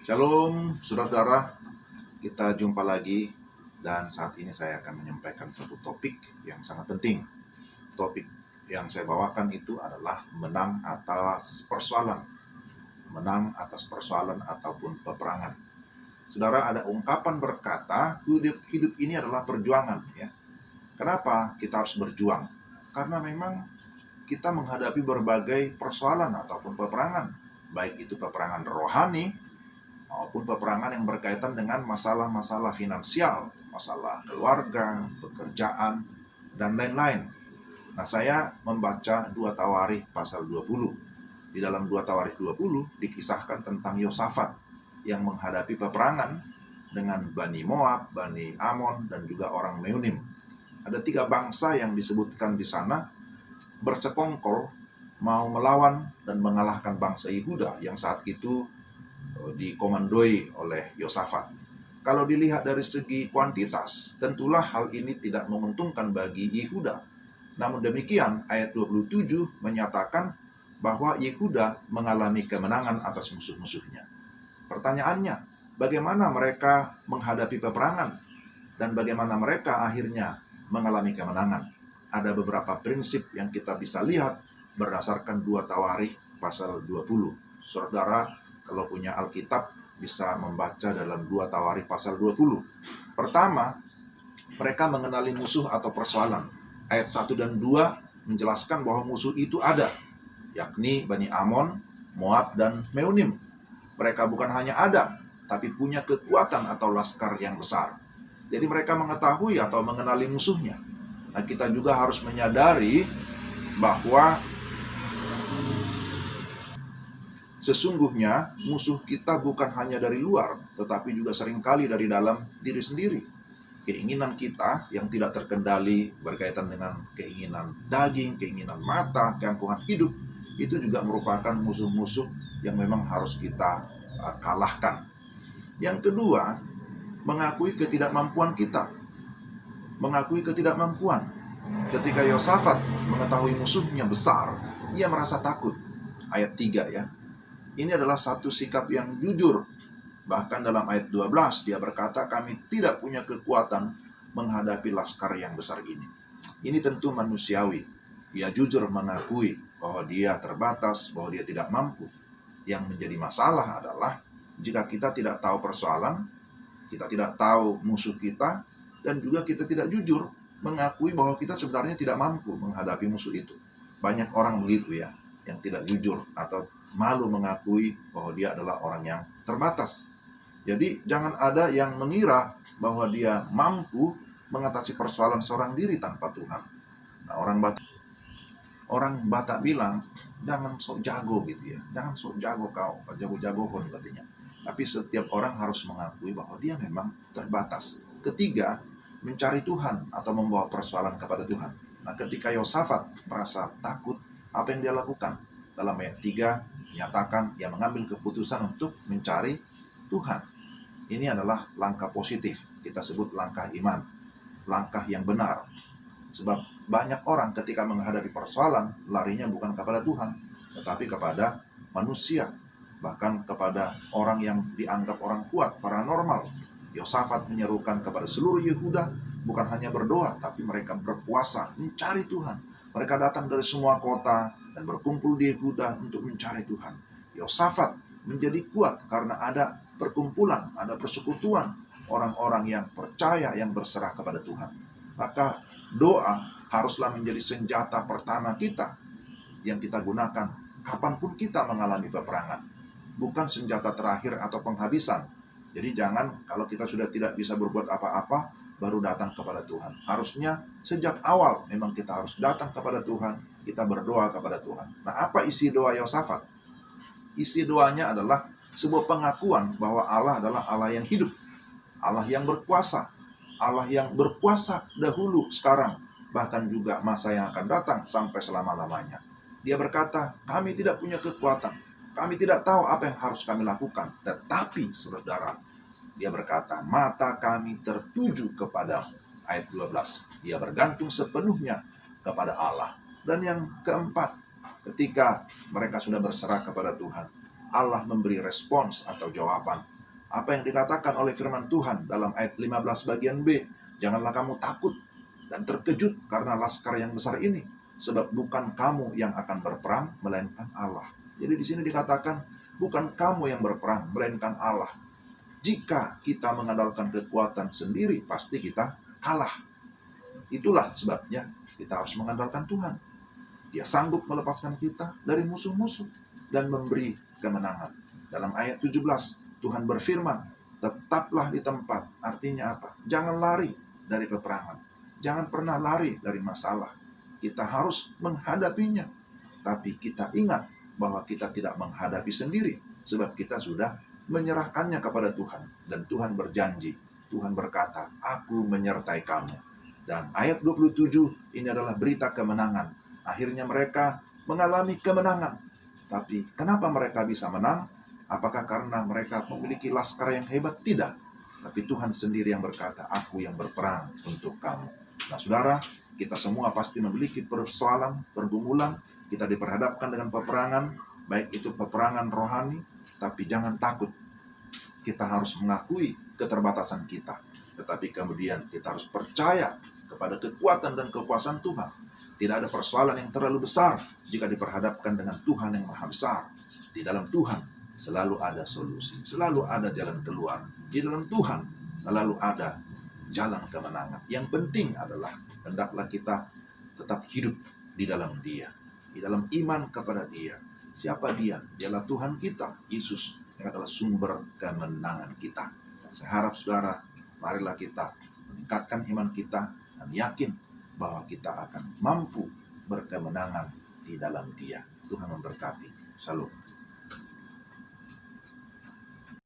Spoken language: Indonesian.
Shalom, saudara-saudara. Kita jumpa lagi dan saat ini saya akan menyampaikan satu topik yang sangat penting. Topik yang saya bawakan itu adalah menang atas persoalan. Menang atas persoalan ataupun peperangan. Saudara, ada ungkapan berkata, hidup ini adalah perjuangan. Ya. Kenapa kita harus berjuang? Karena memang kita menghadapi berbagai persoalan ataupun peperangan. Baik itu peperangan rohani, maupun peperangan yang berkaitan dengan masalah-masalah finansial, masalah keluarga, pekerjaan, dan lain-lain. Nah, saya membaca 2 Tawarikh pasal 20. Di dalam 2 Tawarikh 20 dikisahkan tentang Yosafat yang menghadapi peperangan dengan Bani Moab, Bani Amon, dan juga orang Meunim. Ada 3 bangsa yang disebutkan di sana bersekongkol mau melawan dan mengalahkan bangsa Yehuda yang saat itu dikomandoi oleh Yosafat. Kalau dilihat dari segi kuantitas, tentulah hal ini tidak menguntungkan bagi Yehuda. Namun demikian, ayat 27 menyatakan bahwa Yehuda mengalami kemenangan atas musuh-musuhnya. Pertanyaannya, bagaimana mereka menghadapi peperangan? Dan bagaimana mereka akhirnya mengalami kemenangan? Ada beberapa prinsip yang kita bisa lihat berdasarkan 2 Tawarikh pasal 20. Saudara, kalau punya Alkitab, bisa membaca dalam 2 Tawarikh pasal 20. Pertama, mereka mengenali musuh atau persoalan. Ayat 1 dan 2 menjelaskan bahwa musuh itu ada, yakni Bani Amon, Moab, dan Meunim. Mereka bukan hanya ada, tapi punya kekuatan atau laskar yang besar. Jadi mereka mengetahui atau mengenali musuhnya. Nah, kita juga harus menyadari bahwa sesungguhnya musuh kita bukan hanya dari luar, tetapi juga seringkali dari dalam diri sendiri. Keinginan kita yang tidak terkendali berkaitan dengan keinginan daging, keinginan mata, keangkuhan hidup, itu juga merupakan musuh-musuh yang memang harus kita kalahkan. Yang kedua, mengakui ketidakmampuan kita. Mengakui ketidakmampuan. Ketika Yosafat mengetahui musuhnya besar, ia merasa takut. Ayat 3 ya. Ini adalah satu sikap yang jujur. Bahkan dalam ayat 12 dia berkata, kami tidak punya kekuatan menghadapi laskar yang besar ini. Ini tentu manusiawi. Dia jujur mengakui bahwa dia terbatas, bahwa dia tidak mampu. Yang menjadi masalah adalah jika kita tidak tahu persoalan, kita tidak tahu musuh kita, dan juga kita tidak jujur mengakui bahwa kita sebenarnya tidak mampu menghadapi musuh itu. Banyak orang begitu ya, yang tidak jujur atau malu mengakui bahwa dia adalah orang yang terbatas. Jadi jangan ada yang mengira bahwa dia mampu mengatasi persoalan seorang diri tanpa Tuhan. Nah, orang Batak bilang, jangan sok jago gitu ya. Jangan sok jago kau, jago-jago pun katanya. Tapi setiap orang harus mengakui bahwa dia memang terbatas. Ketiga, mencari Tuhan atau membawa persoalan kepada Tuhan. Nah, ketika Yosafat merasa takut, apa yang dia lakukan? Dalam ayat 3, nyatakan ia mengambil keputusan untuk mencari Tuhan. Ini adalah langkah positif. Kita sebut langkah iman. Langkah yang benar. Sebab banyak orang ketika menghadapi persoalan, larinya bukan kepada Tuhan, tetapi kepada manusia. Bahkan kepada orang yang dianggap orang kuat, paranormal. Yosafat menyerukan kepada seluruh Yehuda, bukan hanya berdoa, tapi mereka berpuasa, mencari Tuhan. Mereka datang dari semua kota dan berkumpul di Yehuda untuk mencari Tuhan. Yosafat menjadi kuat karena ada perkumpulan, ada persekutuan orang-orang yang percaya, yang berserah kepada Tuhan. Maka doa haruslah menjadi senjata pertama kita yang kita gunakan kapanpun kita mengalami peperangan. Bukan senjata terakhir atau penghabisan. Jadi jangan kalau kita sudah tidak bisa berbuat apa-apa, baru datang kepada Tuhan. Harusnya sejak awal memang kita harus datang kepada Tuhan, kita berdoa kepada Tuhan. Nah, apa isi doa Yosafat? Isi doanya adalah sebuah pengakuan bahwa Allah adalah Allah yang hidup, Allah yang berkuasa, Allah yang berkuasa dahulu, sekarang, bahkan juga masa yang akan datang sampai selama-lamanya. Dia berkata, kami tidak punya kekuatan, kami tidak tahu apa yang harus kami lakukan. Tetapi, saudara, dia berkata, mata kami tertuju kepadamu. Ayat 12. Dia bergantung sepenuhnya kepada Allah. Dan yang keempat, ketika mereka sudah berserah kepada Tuhan, Allah memberi respons atau jawaban. Apa yang dikatakan oleh firman Tuhan dalam ayat 15 bagian B, janganlah kamu takut dan terkejut karena laskar yang besar ini, sebab bukan kamu yang akan berperang, melainkan Allah. Jadi di sini dikatakan, bukan kamu yang berperang, melainkan Allah. Jika kita mengandalkan kekuatan sendiri, pasti kita kalah. Itulah sebabnya kita harus mengandalkan Tuhan. Dia sanggup melepaskan kita dari musuh-musuh dan memberi kemenangan. Dalam ayat 17, Tuhan berfirman, tetaplah di tempat. Artinya apa? Jangan lari dari peperangan. Jangan pernah lari dari masalah. Kita harus menghadapinya. Tapi kita ingat bahwa kita tidak menghadapi sendiri, sebab kita sudah menyerahkannya kepada Tuhan. Dan Tuhan berjanji, Tuhan berkata, aku menyertai kamu. Dan ayat 27 ini adalah berita kemenangan. Akhirnya mereka mengalami kemenangan. Tapi kenapa mereka bisa menang? Apakah karena mereka memiliki laskar yang hebat? Tidak. Tapi Tuhan sendiri yang berkata, aku yang berperang untuk kamu. Nah saudara, kita semua pasti memiliki persoalan, pergumulan. Kita diperhadapkan dengan peperangan, baik itu peperangan rohani, tapi jangan takut. Kita harus mengakui keterbatasan kita. Tetapi kemudian kita harus percaya kepada kekuatan dan kekuasaan Tuhan. Tidak ada persoalan yang terlalu besar jika diperhadapkan dengan Tuhan yang maha besar. Di dalam Tuhan selalu ada solusi, selalu ada jalan keluar. Di dalam Tuhan selalu ada jalan kemenangan. Yang penting adalah hendaklah kita tetap hidup di dalam Dia, di dalam iman kepada Dia. Siapa Dia? Dialah Tuhan kita, Yesus, yang adalah sumber kemenangan kita. Saya harap saudara, marilah kita meningkatkan iman kita dan yakin bahwa kita akan mampu berkemenangan di dalam Dia. Tuhan memberkati. Salam.